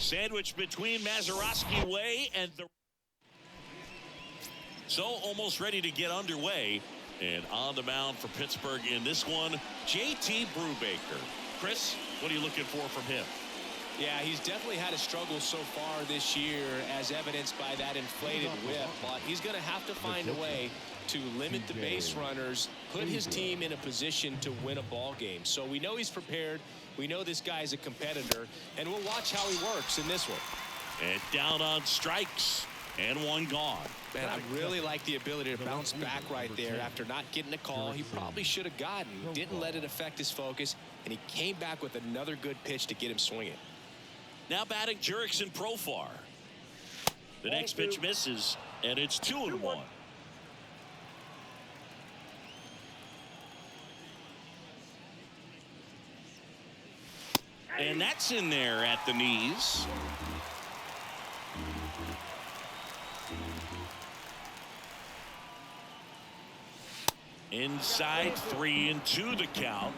Sandwich between Mazeroski Way and the... So almost ready to get underway. And on the mound for Pittsburgh in this one, JT Brubaker. Chris, what are you looking for from him? Yeah, he's definitely had a struggle so far this year, as evidenced by that inflated whip. But he's going to have to find a way to limit the base runners, put his team in a position to win a ball game. So we know he's prepared. We know this guy's a competitor, and we'll watch how he works in this one. And down on strikes, and one gone. Man, I really like the ability to bounce back right there after not getting a call he probably should have gotten. Didn't let it affect his focus, and he came back with another good pitch to get him swinging. Now batting Jurickson Profar. The next pitch misses, and it's 2-1. And that's in there at the knees. Inside 3-2 the count.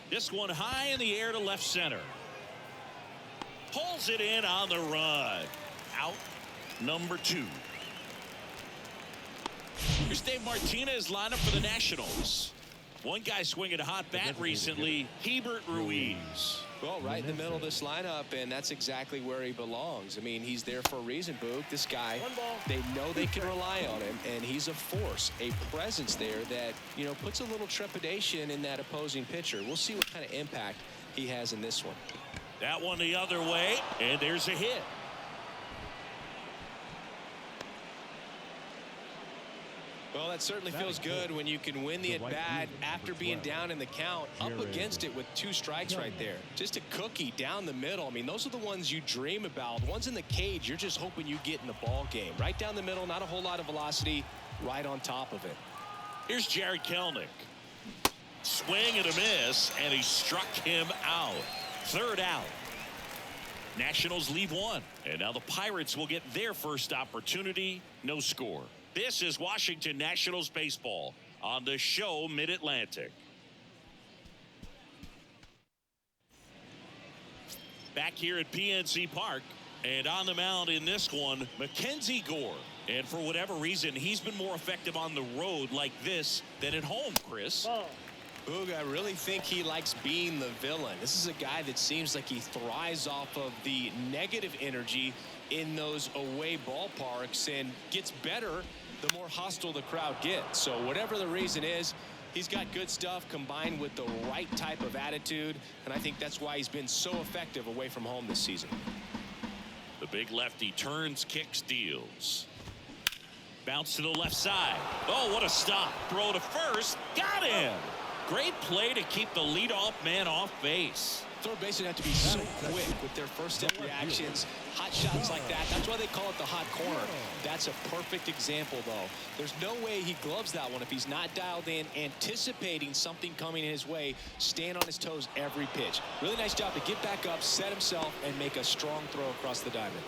This one high in the air to left center. Pulls it in on the run. Out number 2. Here's Dave Martinez lineup for the Nationals. One guy swinging a hot bat recently, Hebert Ruiz. Well, right in the middle of this lineup, and that's exactly where he belongs. I mean, he's there for a reason, Boog. This guy, they know they can rely on him, and he's a force, a presence there that, you know, puts a little trepidation in that opposing pitcher. We'll see what kind of impact he has in this one. That one the other way, and there's a hit. Well, that certainly feels good when you can win the at-bat after being down in the count, up against it with 2 strikes right there. Just a cookie down the middle. I mean, those are the ones you dream about. The ones in the cage, you're just hoping you get in the ball game. Right down the middle, not a whole lot of velocity, right on top of it. Here's Jared Kelenic. Swing and a miss, and he struck him out. 3rd out. Nationals leave 1. And now the Pirates will get their first opportunity. No score. This is Washington Nationals baseball on the show Mid-Atlantic. Back here at PNC Park, and on the mound in this one, MacKenzie Gore. And for whatever reason, he's been more effective on the road like this than at home, Chris. Boog, I really think he likes being the villain. This is a guy that seems like he thrives off of the negative energy in those away ballparks and gets better the more hostile the crowd gets. So whatever the reason is, he's got good stuff combined with the right type of attitude, and I think that's why he's been so effective away from home this season. The big lefty turns, kicks, deals. Bounce to the left side. Oh, what a stop. Throw to first. Got him. Great play to keep the leadoff man off base. Third basemen have to be so quick with their first step reactions. Hot shots like that. That's why they call it the hot corner. That's a perfect example, though. There's no way he gloves that one if he's not dialed in, anticipating something coming his way, staying on his toes every pitch. Really nice job to get back up, set himself, and make a strong throw across the diamond.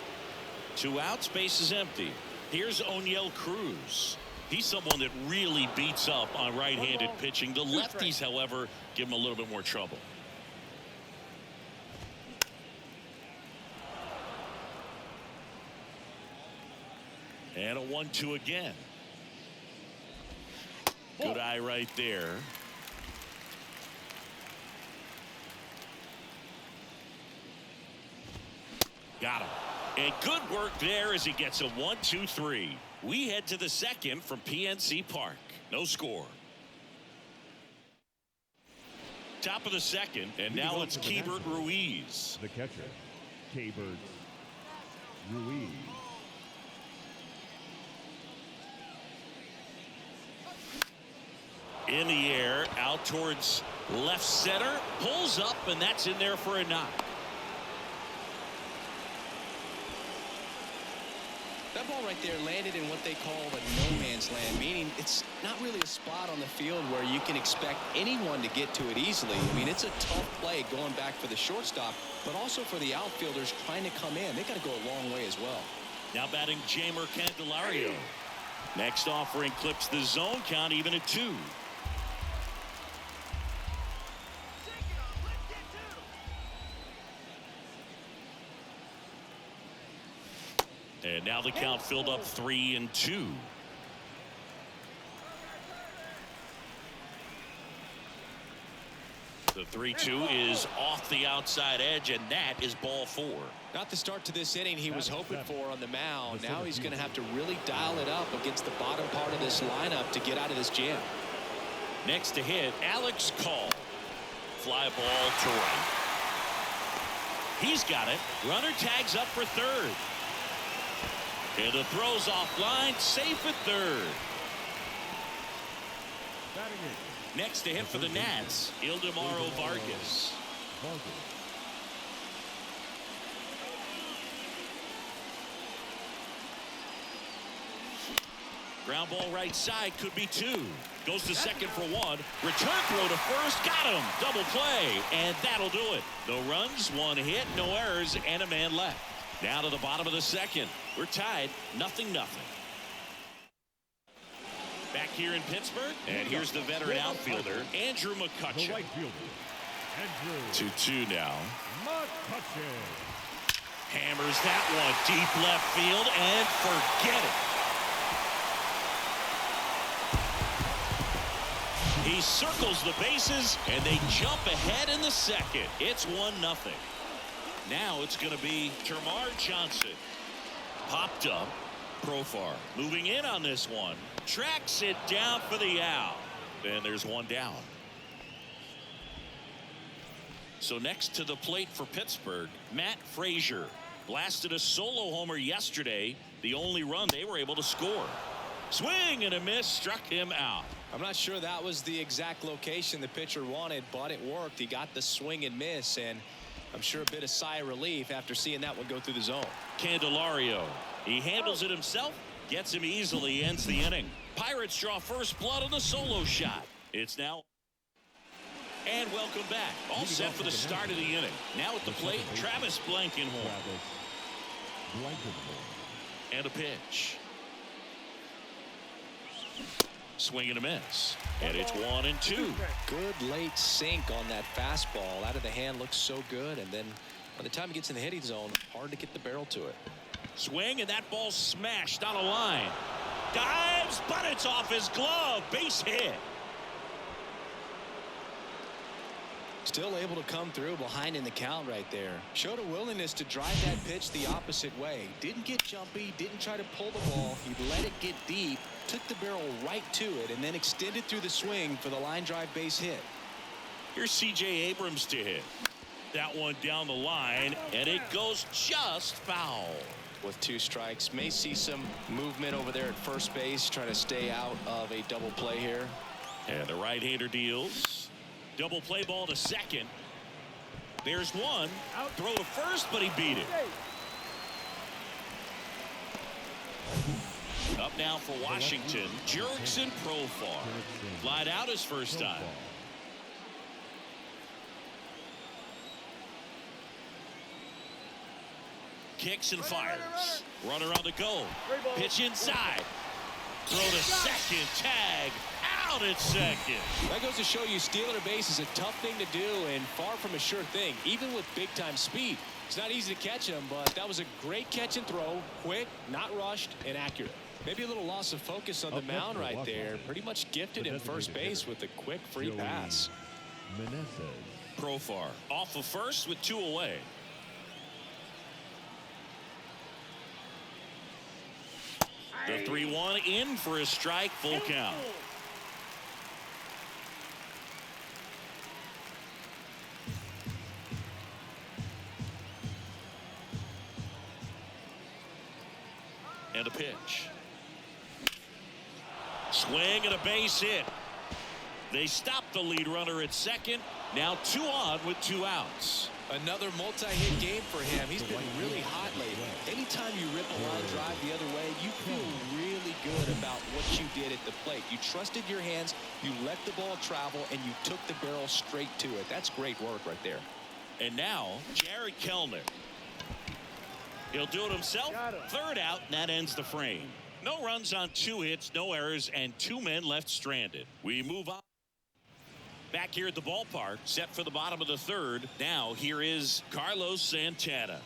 2 outs, base is empty. Here's Oniel Cruz. He's someone that really beats up on right-handed pitching. The lefties, however, give him a little bit more trouble. And a 1-2 again. Good eye right there. Got him. And good work there as he gets a 1-2-3. We head to the second from PNC Park. No score. Top of the second, and now it's Hebert Ruiz. The catcher, Hebert Ruiz. In the air, out towards left center, pulls up, and that's in there for a knock. That ball right right there landed in what they call a no man's land, meaning it's not really a spot on the field where you can expect anyone to get to it easily. I mean, it's a tough play going back for the shortstop, but also for the outfielders trying to come in. They got to go a long way as well. Now batting Jamer Candelario. Next offering clips the zone count even at 2. And now the count filled up 3-2. The 3-2 is off the outside edge, and that is ball 4. Not the start to this inning he was hoping for on the mound. Now he's going to have to really dial it up against the bottom part of this lineup to get out of this jam. Next to hit, Alex Call. Fly ball to right. He's got it. Runner tags up for third. And the throw's offline, safe at third. Next to hit for the Nats, Ildemaro Vargas. Ground ball right side, could be 2. Goes to second for 1. Return throw to first, got him. Double play, and that'll do it. No runs, 1 hit, no errors, and a man left. Now to the bottom of the second. We're tied, 0-0. Back here in Pittsburgh, and here's the veteran outfielder, Andrew McCutchen. 2-2 now. Hammers that one deep left field, and forget it. He circles the bases, and they jump ahead in the second. It's 1-0. Now it's going to be Termarr Johnson. Popped up. Profar moving in on this one. Tracks it down for the out. And there's 1 down. So next to the plate for Pittsburgh, Matt Frazier. Blasted a solo homer yesterday. The only run they were able to score. Swing and a miss, struck him out. I'm not sure that was the exact location the pitcher wanted, but it worked. He got the swing and miss, and I'm sure a bit of sigh of relief after seeing that one go through the zone. Candelario. He handles it himself, gets him easily, ends the inning. Pirates draw first blood on the solo shot. It's now. And welcome back. All set for the start of the inning. Now at the plate, Travis Blankenhorn. And a pitch. Swing and a miss. And it's 1-2. Good late sink on that fastball. Out of the hand looks so good. And then by the time he gets in the hitting zone, hard to get the barrel to it. Swing, and that ball smashed on a line. Dives, but it's off his glove. Base hit. Still able to come through behind in the count right there. Showed a willingness to drive that pitch the opposite way. Didn't get jumpy, didn't try to pull the ball. He let it get deep, took the barrel right to it, and then extended through the swing for the line drive base hit. Here's C.J. Abrams to hit. That one down the line, and it goes just foul. With 2 strikes, may see some movement over there at first base, trying to stay out of a double play here. And the right-hander deals. Double play ball to second. There's one. Throw to first, but he beat it. Up now for Washington, Jurickson Profar. Flied out his first time. Kicks and fires. Runner on the go. Pitch inside. Throw to second. Tag. Out at second. That goes to show you stealing a base is a tough thing to do and far from a sure thing, even with big-time speed. It's not easy to catch him, but that was a great catch and throw. Quick, not rushed, and accurate. Maybe a little loss of focus on the mound right there. Pretty much gifted in first base with a quick free pass. Profar off of first with 2 away. The 3-1 in for a strike, full count. And a pitch. Swing and a base hit. They stop the lead runner at second. Now 2 on with 2 outs. Another multi-hit game for him. He's been really hot lately. Anytime you rip a line drive the other way, you feel really good about what you did at the plate. You trusted your hands, you let the ball travel, and you took the barrel straight to it. That's great work right there. And now, Jared Kelenic. He'll do it himself. Third out, and that ends the frame. No runs on 2 hits, no errors, and 2 men left stranded. We move on. Back here at the ballpark, set for the bottom of the third. Now, here is Carlos Santana.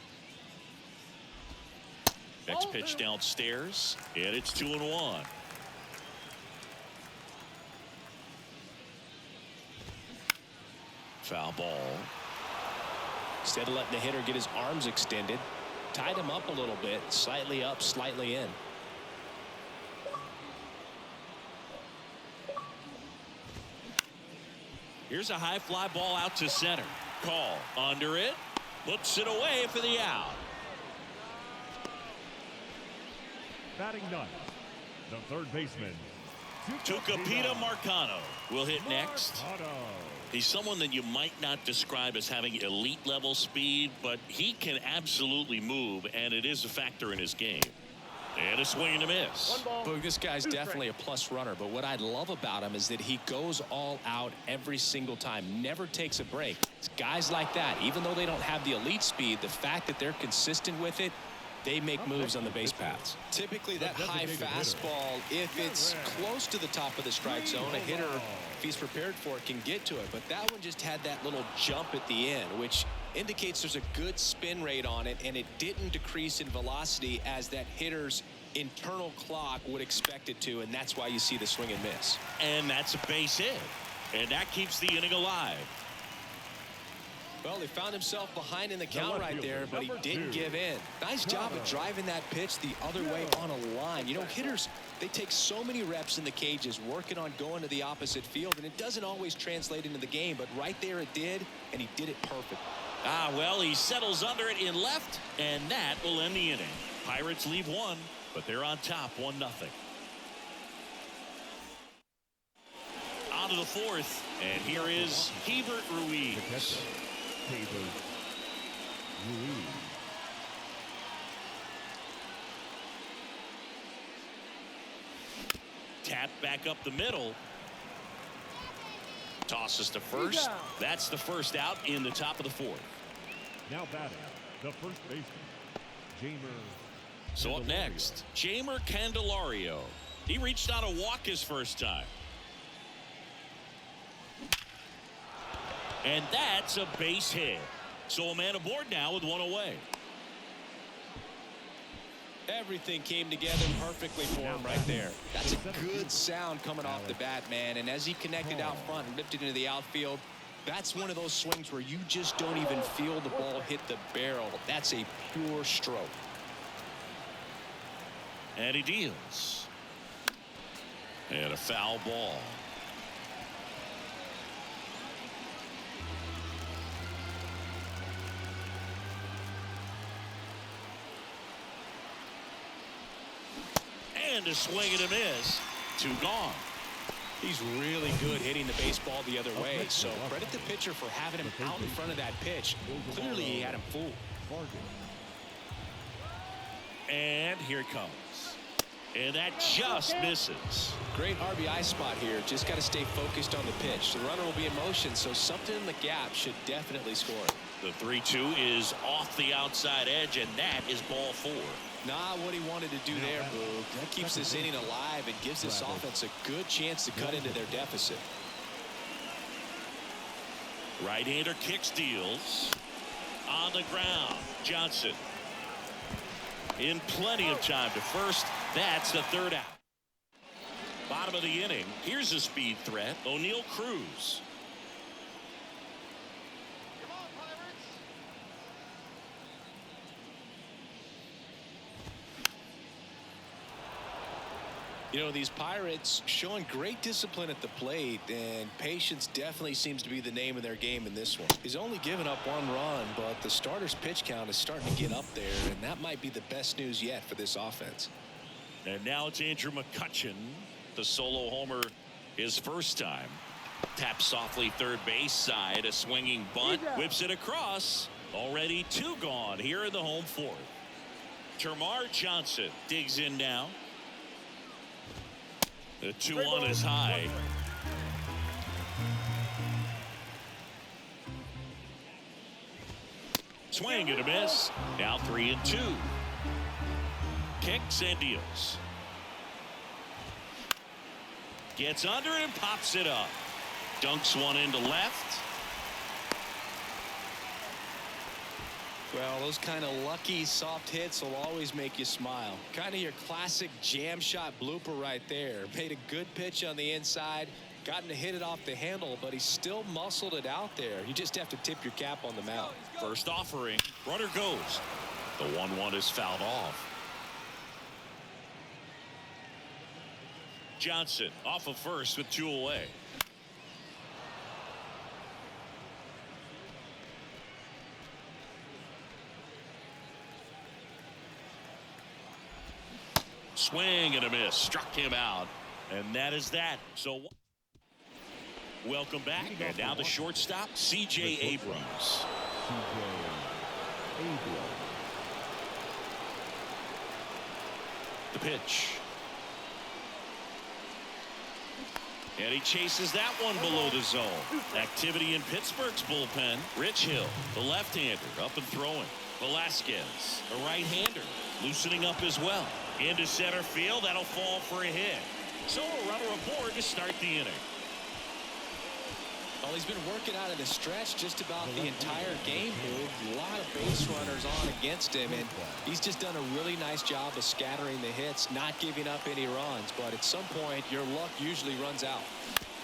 Next pitch downstairs, and it's 2-1. Foul ball. Instead of letting the hitter get his arms extended, tied him up a little bit, slightly up, slightly in. Here's a high fly ball out to center. Call under it. Puts it away for the out. Batting ninth, the third baseman, Tucupita Marcano will hit next. Marcano. He's someone that you might not describe as having elite level speed, but he can absolutely move, and it is a factor in his game. And a swing and a miss. Boog, this guy's definitely a plus runner, but what I love about him is that he goes all out every single time, never takes a break. It's guys like that, even though they don't have the elite speed, the fact that they're consistent with it, they make moves on the base paths. Typically that high fastball, if it's close to the top of the strike zone, a hitter, if he's prepared for it, can get to it. But that one just had that little jump at the end, which indicates there's a good spin rate on it, and it didn't decrease in velocity as that hitter's internal clock would expect it to, and that's why you see the swing and miss. And that's a base hit, and that keeps the inning alive. Well, he found himself behind in the count right there, but he didn't give in. Nice job of driving that pitch the other way on a line. You know, hitters, they take so many reps in the cages working on going to the opposite field, and it doesn't always translate into the game, but right there it did, and he did it perfect. Well, he settles under it in left, and that will end the inning. Pirates leave one, but they're on top 1-0. On to the fourth, and here is Hebert Ruiz. Tap back up the middle. Tosses to first. That's the first out in the top of the fourth. Now batting, the first baseman, Jamer. So up next, Jamer Candelario. He reached out a walk his first time. And that's a base hit. So a man aboard now with one away. Everything came together perfectly for him right there. That's a good sound coming off the bat, man. And as he connected out front and lifted into the outfield, that's one of those swings where you just don't even feel the ball hit the barrel. That's a pure stroke. And he deals. And a foul ball. And a swing and a miss. 2 gone. He's really good hitting the baseball the other way. So credit the pitcher for having him out in front of that pitch. Clearly he had him fooled. And here it comes. And that just misses. Great RBI spot here. Just got to stay focused on the pitch. The runner will be in motion, so something in the gap should definitely score. The 3-2 is off the outside edge, and that is ball 4. Not what he wanted to do there, Boog. That keeps this inning alive and gives this offense a good chance to cut into their deficit. Right-hander kicks, deals. On the ground, Johnson. In plenty of time to first. That's the third out. Bottom of the inning. Here's a speed threat. O'Neal Cruz. You know, these Pirates showing great discipline at the plate, and patience definitely seems to be the name of their game in this one. He's only given up 1 run, but the starter's pitch count is starting to get up there, and that might be the best news yet for this offense. And now it's Andrew McCutchen, the solo homer his first time. Tap softly third base side. A swinging bunt. Whips it across. Already 2 gone here in the home fourth. Termarr Johnson digs in now. The 2-1 is high. Swing and a miss. Now 3-2. Kicks and deals. Gets under it and pops it up. Dunks one into left. Well, those kind of lucky soft hits will always make you smile. Kind of your classic jam shot blooper right there. Made a good pitch on the inside. Gotten to hit it off the handle, but he still muscled it out there. You just have to tip your cap on the mound. First offering. Runner goes. The 1-1 is fouled off. Johnson off of first with 2 away. Swing and a miss. Struck him out. And that is that. So welcome back. And now the shortstop, C.J. Abrams. The pitch. And he chases that one below the zone. Activity in Pittsburgh's bullpen. Rich Hill, the left-hander, up and throwing. Velasquez, a right-hander, loosening up as well. Into center field. That'll fall for a hit. So a runner aboard to start the inning. Well, he's been working out of the stretch just about the entire game. A lot of base runners on against him, and he's just done a really nice job of scattering the hits, not giving up any runs. But at some point, your luck usually runs out.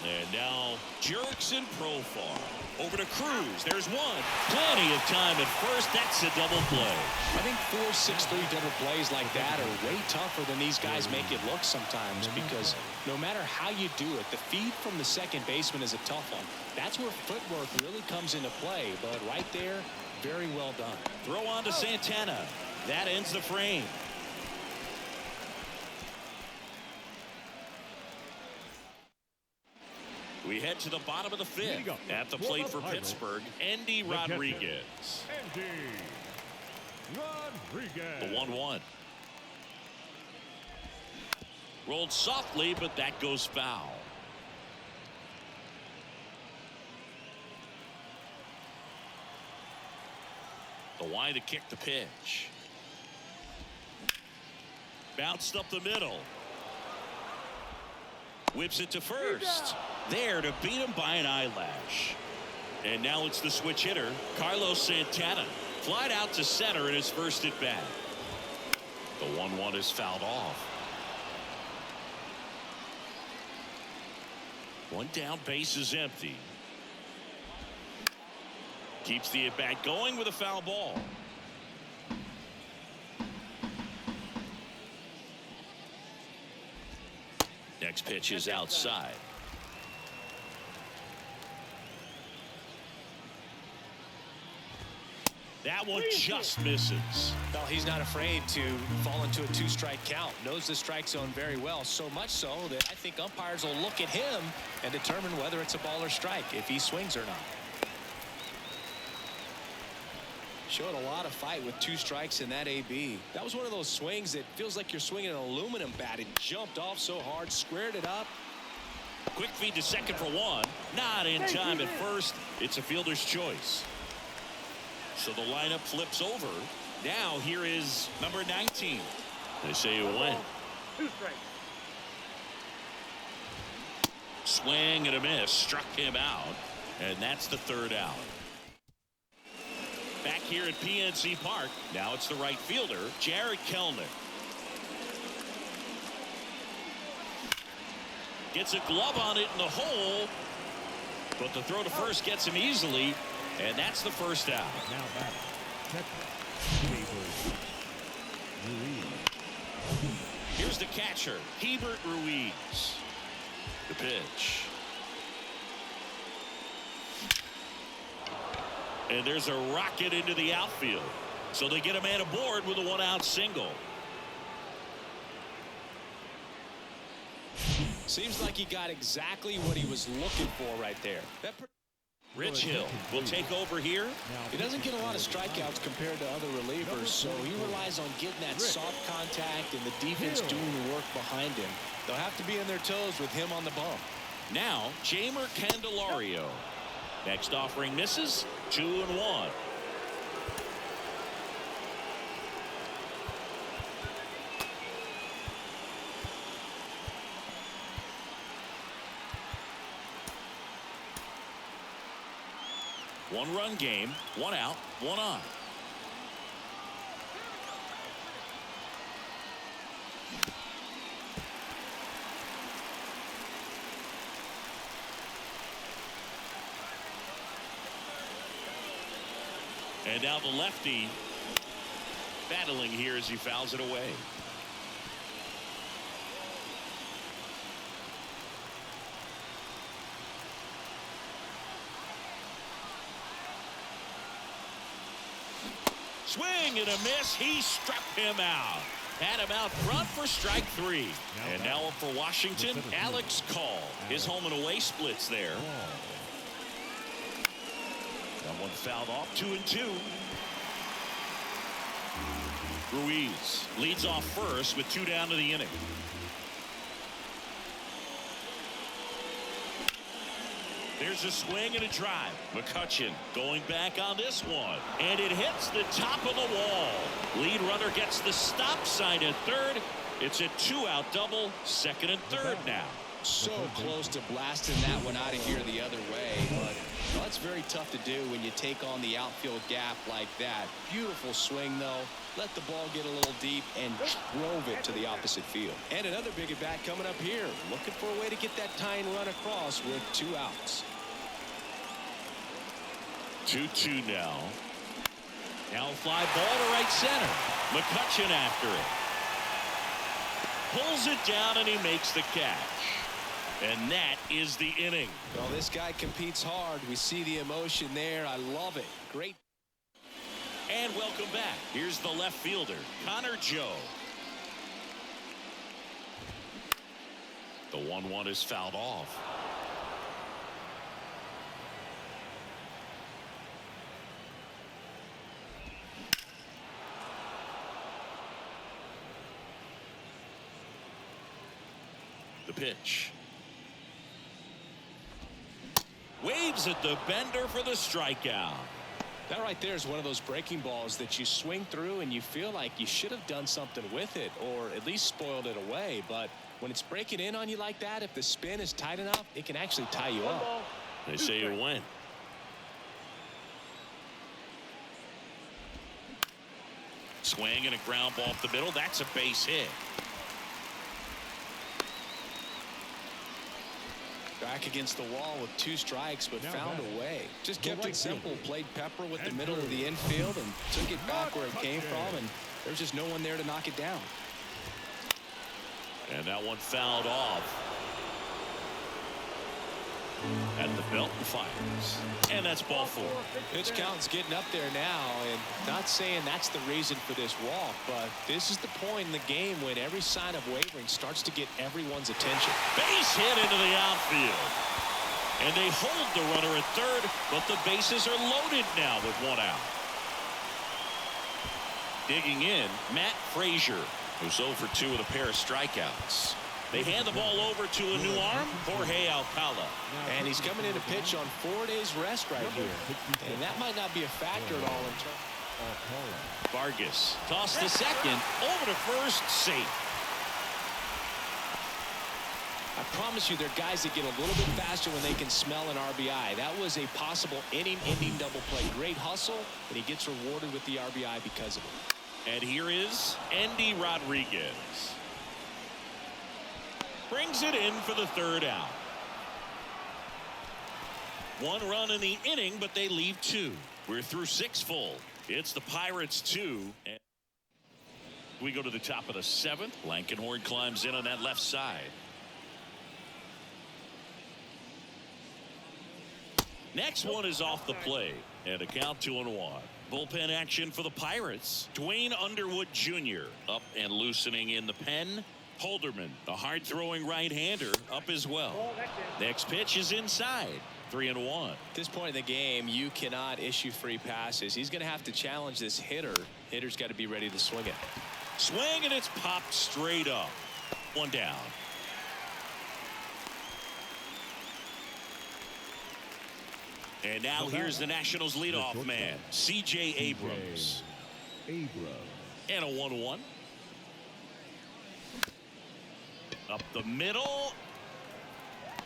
And now Jurickson Profar over to Cruz. There's one. Plenty of time at first. That's a double play. I think 4-6-3 double plays like that are way tougher than these guys make it look sometimes, because no matter how you do it, the feed from the second baseman is a tough one. That's where footwork really comes into play. But right there, very well done. Throw on to Santana. That ends the frame. We head to the bottom of the 5th. At the plate for Pittsburgh, Endy Rodriguez. The 1-1. Rolled softly, but that goes foul. The wide to kick the pitch. Bounced up the middle. Whips it to first. There to beat him by an eyelash. And now it's the switch hitter, Carlos Santana. Flied out to center in his first at bat. The 1-1 is fouled off. One down, base is empty. Keeps the at bat going with a foul ball. Next pitch is outside. That one just misses. Well, he's not afraid to fall into a 2-strike count. Knows the strike zone very well, so much so that I think umpires will look at him and determine whether it's a ball or strike, if he swings or not. Showed a lot of fight with 2 strikes in that AB. That was one of those swings that feels like you're swinging an aluminum bat. It jumped off so hard, squared it up. Quick feed to second for 1. Not in time at first. It's a fielder's choice. So the lineup flips over. Now here is number 19. They say it went. 2 strikes. Swing and a miss. Struck him out. And that's the 3rd out. Back here at PNC Park. Now it's the right fielder, Jarred Kelenic. Gets a glove on it in the hole. But the throw to first gets him easily. And that's the 1st out. Now back. Here's the catcher, Hebert Ruiz. The pitch. And there's a rocket into the outfield. So they get a man aboard with a 1-out single. Seems like he got exactly what he was looking for right there. Rich Hill will take over here. He doesn't get a lot of strikeouts compared to other relievers, so he relies on getting that soft contact and the defense doing the work behind him. They'll have to be on their toes with him on the bump. Now, Jamer Candelario. Next offering misses. 2-1. One-run game, 1 out, 1 on. And now the lefty battling here as he fouls it away. Swing and a miss. He struck him out. Had him out front for strike 3. And now up for Washington, Alex Call. His home and away splits there. That one fouled off. 2-2. Ruiz leads off first with 2 down to the inning. There's a swing and a drive. McCutchen going back on this one. And it hits the top of the wall. Lead runner gets the stop sign at third. It's a 2-out double. Second and third now. So close to blasting that one out of here the other way, but that's very tough to do when you take on the outfield gap like that. Beautiful swing, though. Let the ball get a little deep and drove it to the opposite field. And another big at bat coming up here. Looking for a way to get that tying run across with 2 outs. 2-2 now. Now fly ball to right center. McCutchen after it. Pulls it down and he makes the catch. And that is the inning. Well, this guy competes hard. We see the emotion there. I love it. Great. And welcome back. Here's the left fielder, Connor Joe. The 1-1 is fouled off. The pitch. Waves at the bender for the strikeout. That right there is one of those breaking balls that you swing through and you feel like you should have done something with it or at least spoiled it away. But when it's breaking in on you like that, if the spin is tight enough, it can actually tie you up. They say it went. Swing and a ground ball up the middle. That's a base hit. Back against the wall with 2 strikes, but found a way. Just kept it simple. Played pepper with the middle of the infield and took it back where it came from, and there's just no one there to knock it down. And that one fouled off. At the belt and fires. And that's ball 4. Pitch count's getting up there now, and not saying that's the reason for this walk, but this is the point in the game when every sign of wavering starts to get everyone's attention. Base hit into the outfield. And they hold the runner at third, but the bases are loaded now with 1 out. Digging in, Matt Frazier, who's 0 for 2 with a pair of strikeouts. They hand the ball over to a new arm, Jorge Alcala. And he's coming in to pitch on 4 days rest right here. And that might not be a factor at all in terms. Vargas tossed to second, over to first, safe. I promise you, there are guys that get a little bit faster when they can smell an RBI. That was a possible inning-ending double play. Great hustle, and he gets rewarded with the RBI because of it. And here is Andy Rodriguez. Brings it in for the 3rd out. 1 run in the inning, but they leave 2. We're through 6 full. It's the Pirates 2. And we go to the top of the 7th. Blankenhorn climbs in on that left side. Next one is off the plate. And a count 2-1. Bullpen action for the Pirates. Dwayne Underwood Jr. up and loosening in the pen. Holderman, a hard-throwing right-hander, up as well. Next pitch is inside. 3-1. At this point in the game, you cannot issue free passes. He's going to have to challenge this hitter. Hitter's got to be ready to swing it. Swing, and it's popped straight up. 1 down. And now here's the Nationals leadoff man, C.J. Abrams. And a 1-1. Up the middle.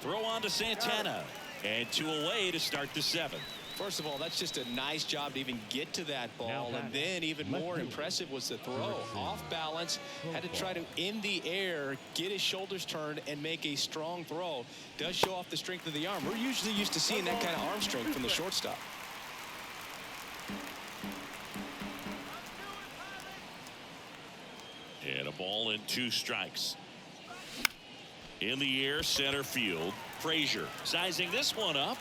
Throw on to Santana. And 2 away to start the 7th. First of all, that's just a nice job to even get to that ball. And then even more impressive was the throw. Off balance, had to try to, in the air, get his shoulders turned and make a strong throw. Does show off the strength of the arm. We're usually used to seeing that kind of arm strength from the shortstop. And a ball and 2 strikes. In the air, center field. Frazier sizing this one up.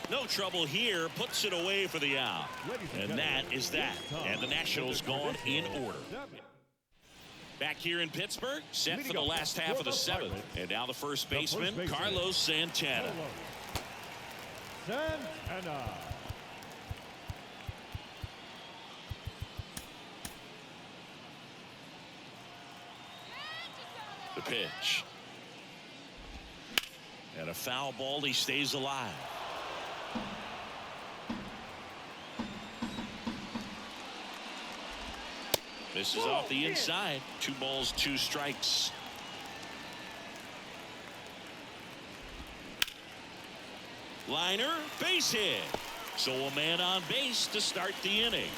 No trouble here. Puts it away for the out. And that is that. And the Nationals gone in order. Back here in Pittsburgh, set for the last half of the 7th. And now the first baseman, Carlos Santana. The pitch. And a foul ball. He stays alive. This is off the inside. 2 balls, 2 strikes. Liner, base hit. So a man on base to start the inning.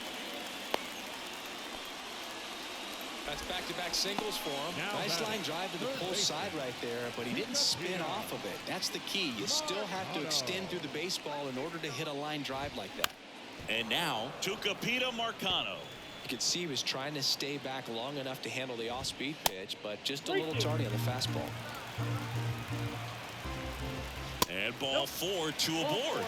That's back-to-back singles for him. Nice line drive to the pull side right there, but he didn't spin off of it. That's the key. You still have to extend through the baseball in order to hit a line drive like that. And now, Tucupita Marcano. You could see he was trying to stay back long enough to handle the off-speed pitch, but just a little tardy on the fastball. And ball 4, 2 aboard.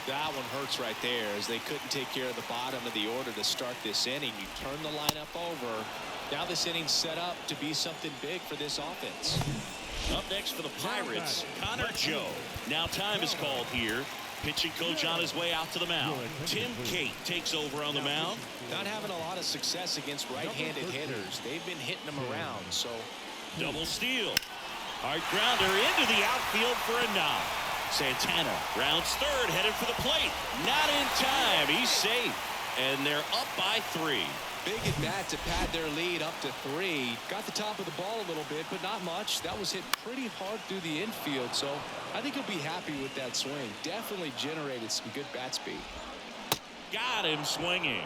That one hurts right there, as they couldn't take care of the bottom of the order to start this inning. You turn the lineup over. Now this inning's set up to be something big for this offense. Up next for the Pirates, Connor Joe. Now time is called here. Pitching coach on his way out to the mound. Tim Cate takes over on the mound. Not having a lot of success against right-handed hitters. They've been hitting them around, so. Double steal. Hard grounder into the outfield for a knock. Santana rounds third, headed for the plate. Not in time. He's safe. And they're up by 3. Big at bat to pad their lead up to 3. Got the top of the ball a little bit, but not much. That was hit pretty hard through the infield, so I think he'll be happy with that swing. Definitely generated some good bat speed. Got him swinging.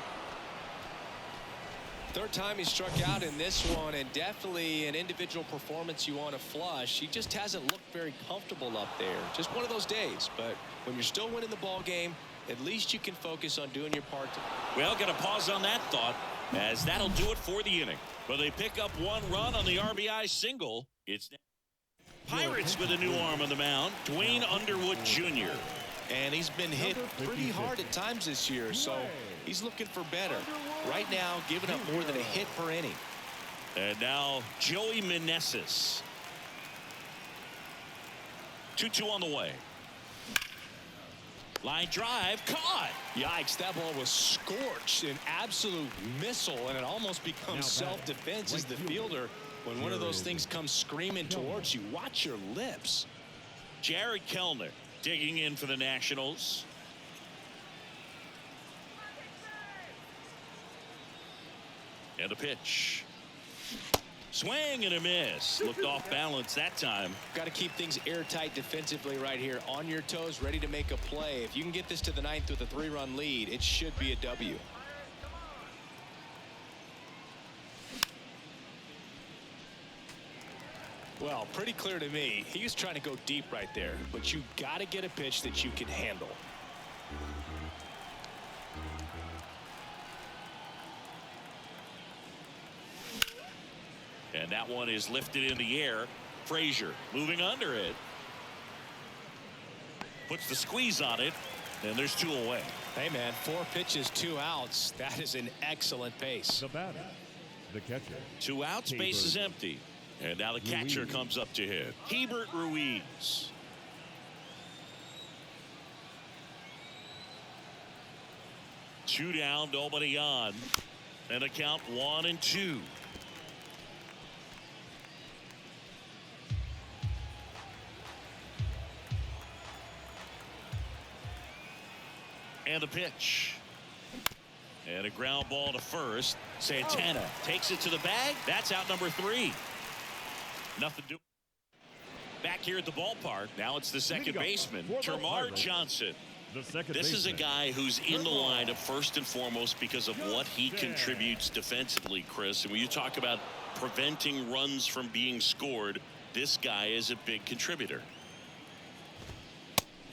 Third time he struck out in this one, and definitely an individual performance you want to flush. He just hasn't looked very comfortable up there. Just one of those days, but when you're still winning the ball game, at least you can focus on doing your part. Well, gonna pause on that thought, as that'll do it for the inning. But they pick up 1 run on the RBI single. It's Pirates with a new arm on the mound, Dwayne Underwood Jr. And he's been hit pretty hard at times this year, so he's looking for better. Right now, giving up more than a hit per inning. And now Joey Meneses. 2-2 on the way. Line drive, caught. Yikes, that ball was scorched, an absolute missile, and it almost becomes self-defense as the fielder. When one of those things comes screaming towards you, watch your lips. Jared Kelenic digging in for the Nationals. And the pitch. Swing and a miss. Looked off balance that time. Got to keep things airtight defensively right here. On your toes, ready to make a play. If you can get this to the 9th with a 3-run lead, it should be a W. Well, pretty clear to me. He was trying to go deep right there, but you got to get a pitch that you can handle. And that one is lifted in the air. Frazier moving under it. Puts the squeeze on it. And there's 2 away. Hey, man, 4 pitches, 2 outs. That is an excellent pace. The batter, The catcher. 2 outs, base is empty. And now the catcher comes up to hit. Hebert Ruiz. Two down, nobody on. And a count 1-2. And a pitch. And a ground ball to first. Santana takes it to the bag. That's out number 3. Nothing to do. Back here at the ballpark. Now it's the second baseman, Termarr Johnson. This is a guy who's in the lineup first and foremost because of what he contributes defensively, Chris. And when you talk about preventing runs from being scored, this guy is a big contributor.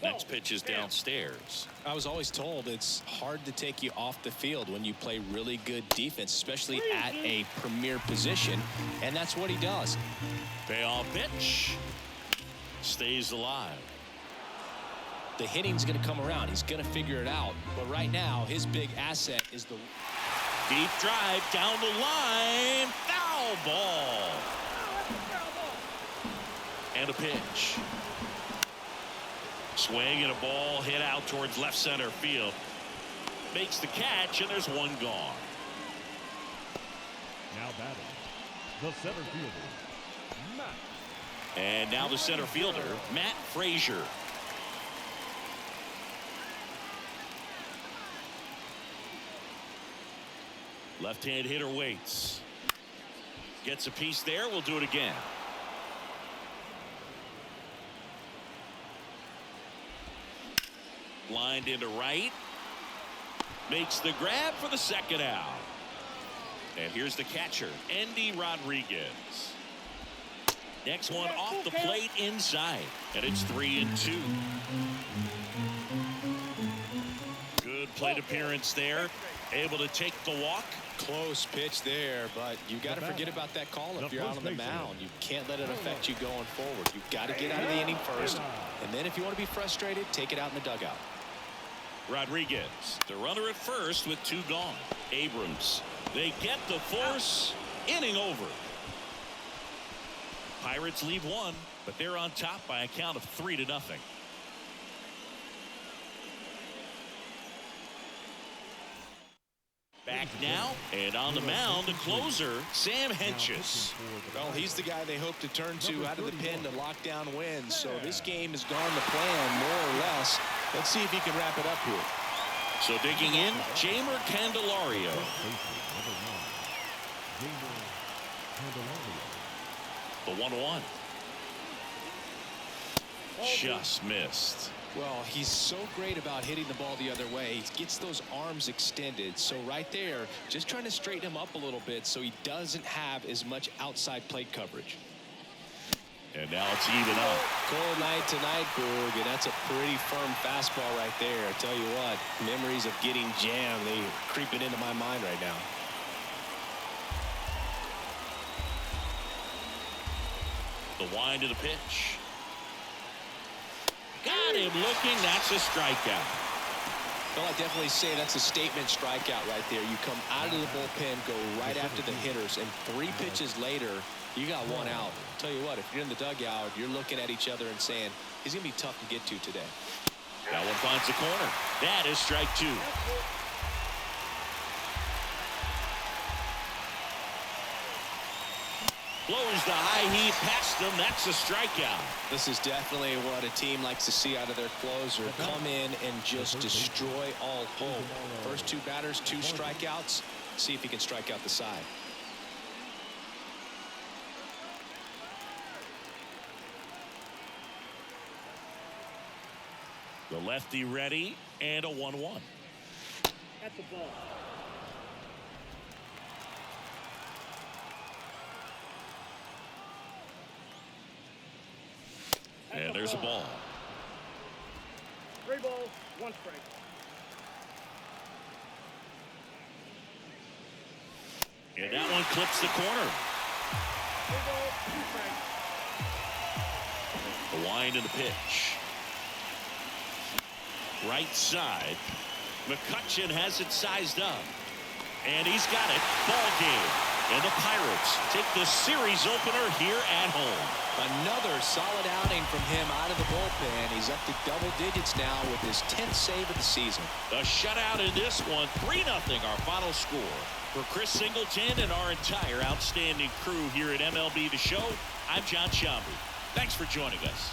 Next pitch is downstairs. I was always told it's hard to take you off the field when you play really good defense, especially at a premier position, and that's what he does. Payoff pitch. Stays alive. The hitting's going to come around. He's going to figure it out. But right now, his big asset is the deep drive down the line. Foul ball. And a pitch. Swing and a ball hit out towards left center field. Makes the catch, and there's one gone. Now batting, the center fielder, Matt. And now the center fielder, Matt Frazier. Left-hand hitter waits. Gets a piece there. We'll do it again. Lined into right. Makes the grab for the second out. And here's the catcher, Endy Rodriguez. Next one off the plate inside. And it's 3-2. Good plate appearance there. Able to take the walk. Close pitch there, but you got to forget about that call if you're out on the mound. You can't let it affect you going forward. You've got to get out of the inning first, and then if you want to be frustrated, take it out in the dugout. Rodriguez, the runner at first with 2 gone. Abrams, they get the force. Inning over. Pirates leave 1, but they're on top by a count of 3-0. Back now, and on the mound, the closer, Sam Hentges. Well, he's the guy they hope to turn to out of the pen to lock down wins. So this game has gone to plan, more or less. Let's see if he can wrap it up here. So digging in, Jamer Candelario. The 1-1. Just missed. Well, he's so great about hitting the ball the other way. He gets those arms extended. So right there, just trying to straighten him up a little bit so he doesn't have as much outside plate coverage. And now it's even up. Cold night tonight, Boog, and that's a pretty firm fastball right there. I tell you what, memories of getting jammed, they creeping into my mind right now. The wind of the pitch. Got him looking. That's a strikeout. Well, I definitely say that's a statement strikeout right there. You come out of the bullpen, go right after the hitters, and 3 pitches later, you got 1 out. I'll tell you what, if you're in the dugout, you're looking at each other and saying, he's going to be tough to get to today. That one finds the corner. That is strike 2. Blows the high heat past him. That's a strikeout. This is definitely what a team likes to see out of their closer. Come in and just destroy all hope. First 2 batters, 2 strikeouts. See if he can strike out the side. The lefty ready, and a 1-1. At the ball. And there's a ball. 3 balls, 1 strike. And that one clips the corner. 3 balls, 2 strikes. The wind and the pitch. Right side. McCutchen has it sized up. And he's got it. Ball game. And the Pirates take the series opener here at home. Another solid outing from him out of the bullpen. He's up to double digits now with his 10th save of the season. A shutout in this one, 3-0 our final score. For Chris Singleton and our entire outstanding crew here at MLB The Show, I'm John Shambi. Thanks for joining us.